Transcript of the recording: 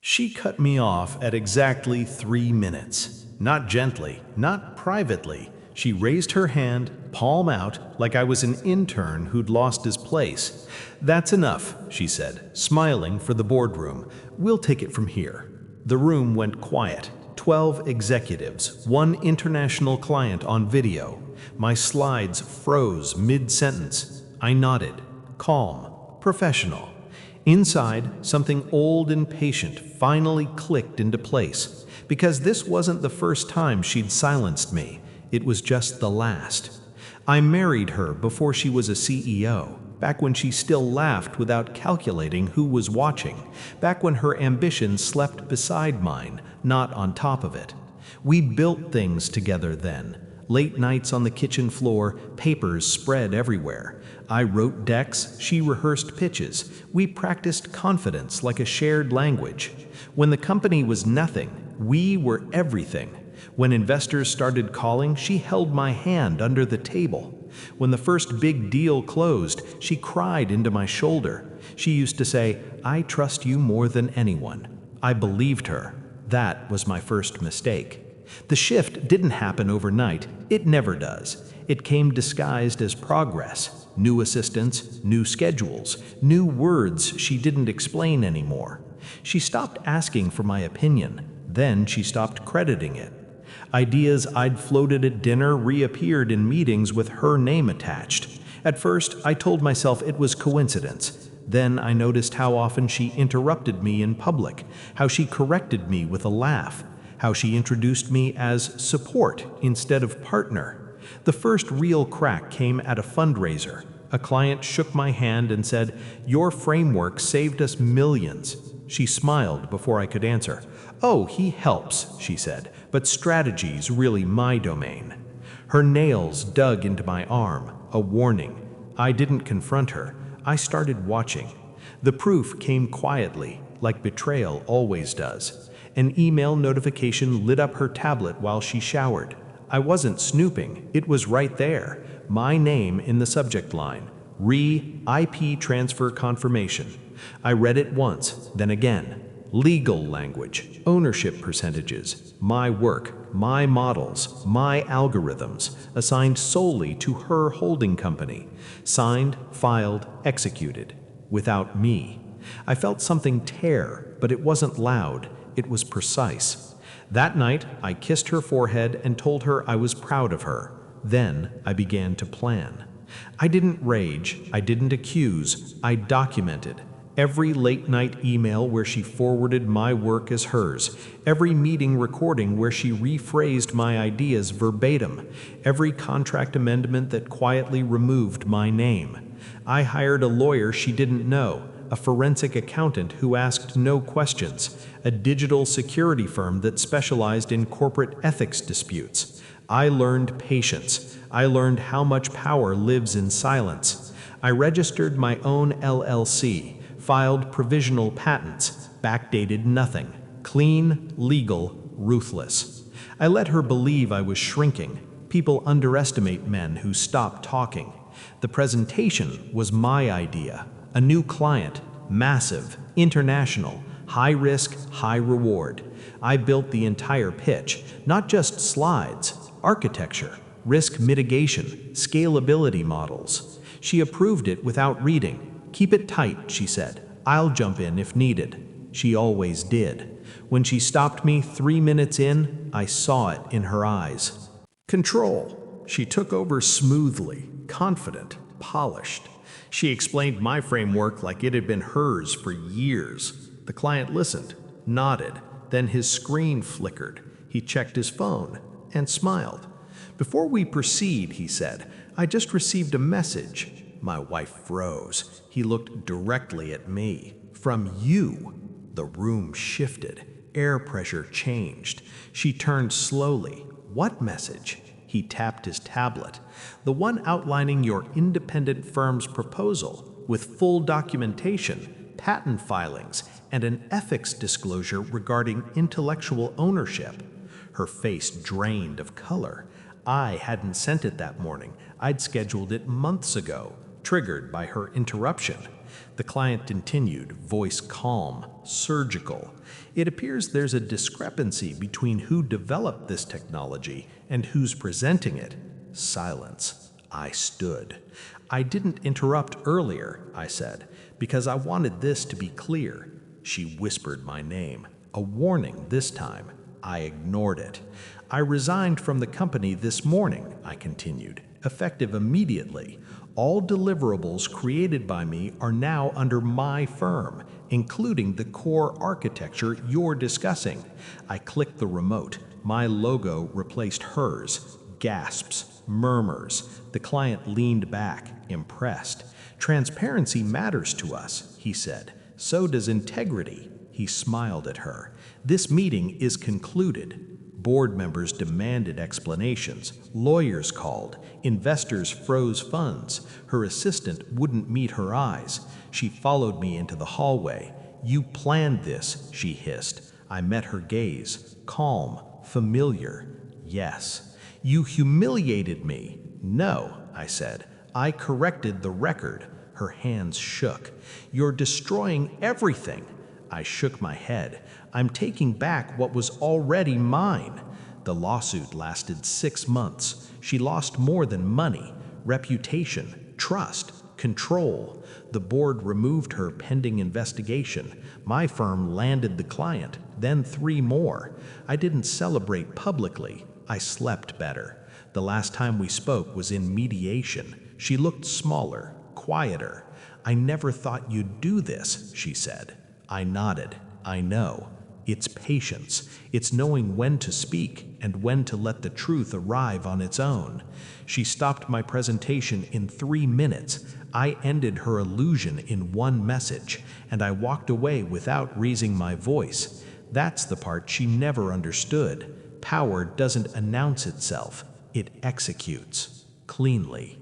She cut me off at exactly 3 minutes. Not gently, not privately. She raised her hand, palm out, like I was an intern who'd lost his place. "That's enough," she said, smiling for the boardroom. "We'll take it from here." The room went quiet. 12 executives, one international client on video. My slides froze mid-sentence. I nodded. Calm, professional. Inside, something old and patient finally clicked into place, because this wasn't the first time she'd silenced me. It was just the last. I married her before she was a CEO, back when she still laughed without calculating who was watching, back when her ambition slept beside mine, not on top of it. We built things together then. Late nights on the kitchen floor, papers spread everywhere. I wrote decks, she rehearsed pitches. We practiced confidence like a shared language. When the company was nothing, we were everything. When investors started calling, she held my hand under the table. When the first big deal closed, she cried into my shoulder. She used to say, "I trust you more than anyone." I believed her. That was my first mistake. The shift didn't happen overnight. It never does. It came disguised as progress. New assistants, new schedules, new words she didn't explain anymore. She stopped asking for my opinion. Then she stopped crediting it. Ideas I'd floated at dinner reappeared in meetings with her name attached. At first, I told myself it was coincidence. Then I noticed how often she interrupted me in public, how she corrected me with a laugh, how she introduced me as support instead of partner. The first real crack came at a fundraiser. A client shook my hand and said, "Your framework saved us millions." She smiled before I could answer. "Oh, he helps," she said, "but strategy's really my domain." Her nails dug into my arm, a warning. I didn't confront her. I started watching. The proof came quietly, like betrayal always does. An email notification lit up her tablet while she showered. I wasn't snooping. It was right there. My name in the subject line. IP transfer confirmation. I read it once, then again. Legal language, ownership percentages, my work, my models, my algorithms, assigned solely to her holding company. Signed, filed, executed. Without me. I felt something tear, but it wasn't loud. It was precise. That night, I kissed her forehead and told her I was proud of her. Then I began to plan. I didn't rage, I didn't accuse, I documented. Every late-night email where she forwarded my work as hers, every meeting recording where she rephrased my ideas verbatim, every contract amendment that quietly removed my name. I hired a lawyer she didn't know, a forensic accountant who asked no questions, a digital security firm that specialized in corporate ethics disputes. I learned patience. I learned how much power lives in silence. I registered my own LLC, filed provisional patents, backdated nothing. Clean, legal, ruthless. I let her believe I was shrinking. People underestimate men who stop talking. The presentation was my idea. A new client, massive, international, high risk, high reward. I built the entire pitch, not just slides, architecture, risk mitigation, scalability models. She approved it without reading. "Keep it tight," she said. "I'll jump in if needed." She always did. When she stopped me 3 minutes in, I saw it in her eyes. Control. She took over smoothly, confident, polished. She explained my framework like it had been hers for years. The client listened, nodded, then his screen flickered. He checked his phone and smiled. "Before we proceed," he said, "I just received a message." My wife froze. He looked directly at me. "From you." The room shifted. Air pressure changed. She turned slowly. "What message?" He tapped his tablet. "The one outlining your independent firm's proposal, with full documentation, patent filings, and an ethics disclosure regarding intellectual ownership." Her face drained of color. I hadn't sent it that morning. I'd scheduled it months ago, triggered by her interruption. The client continued, voice calm, surgical. It appears there's a discrepancy between who developed this technology and who's presenting it. Silence. I stood. I didn't interrupt earlier, I said, because I wanted this to be clear. She whispered my name. A warning this time. I ignored it. I resigned from the company this morning, I continued, effective immediately. All deliverables created by me are now under my firm, including the core architecture you're discussing. I clicked the remote. My logo replaced hers. Gasps, murmurs. The client leaned back, impressed. Transparency matters to us, he said. So does integrity. He smiled at her. This meeting is concluded. Board members demanded explanations. Lawyers called. Investors froze funds. Her assistant wouldn't meet her eyes. She followed me into the hallway. You planned this, she hissed. I met her gaze. Calm, familiar. Yes. You humiliated me. No, I said. I corrected the record. Her hands shook. You're destroying everything. I shook my head. I'm taking back what was already mine. The lawsuit lasted 6 months. She lost more than money, reputation, trust, control. The board removed her pending investigation. My firm landed the client, then 3 more. I didn't celebrate publicly. I slept better. The last time we spoke was in mediation. She looked smaller, quieter. I never thought you'd do this, she said. I nodded. I know. It's patience. It's knowing when to speak and when to let the truth arrive on its own. She stopped my presentation in 3 minutes. I ended her illusion in 1 message, and I walked away without raising my voice. That's the part she never understood. Power doesn't announce itself. It executes. Cleanly.